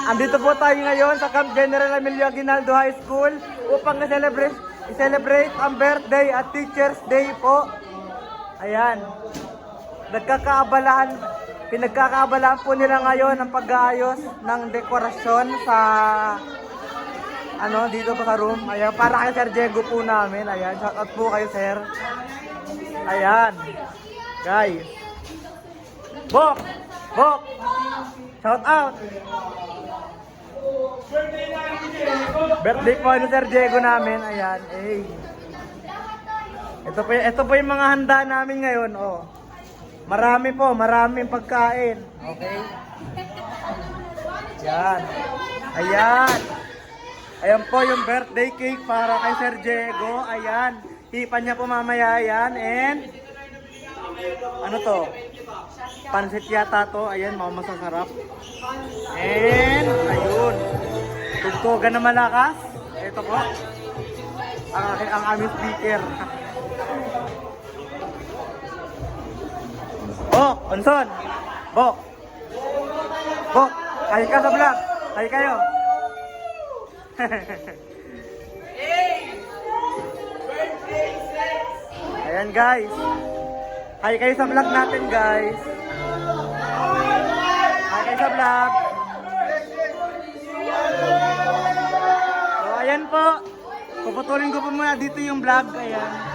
Andito po tayo ngayon sa Camp General Emilio Aguinaldo High School upang i-celebrate ang birthday at Teacher's Day po. Ayan. Pinagkakaabalahan po nila ngayon ang pag-aayos ng dekorasyon sa dito po sa room. Ayan, para kay Sir Diego po namin. Ayan, shout out po kayo, Sir. Ayan. Guys. Bok! Shout out! Birthday po ni Sir Diego namin. Ayan. Ito po yung mga handa namin ngayon. Oh. Maraming pagkain. Okay? Ayan. Ayan po yung birthday cake para kay Sir Diego. Ayan. Hipan niya po mamaya yan. And ano to? Pansit yata to. Ayan, masasarap. And ayun. Tugtugan na malakas. Ito po. Ang aming speaker. Bok, Onson. Bok, kayo ka sa vlog. Kayo kayo. Ayan guys. Hi kayo sa vlog natin guys. Hi kayo sa vlog. So ayan po. Puputulin ko po muna dito yung vlog. Ayan.